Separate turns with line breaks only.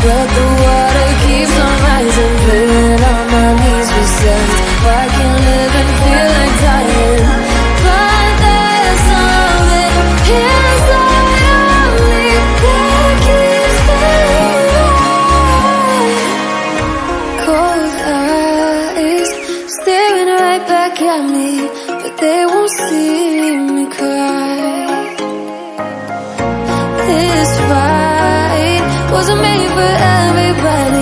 But the water keeps on rising, feeling on my knees resist. I can live and feel like dying, but there's something inside of me that keeps me alive. Cold eyes staring right back at me, but they won't see me cry. This fight wasn't made for everybody.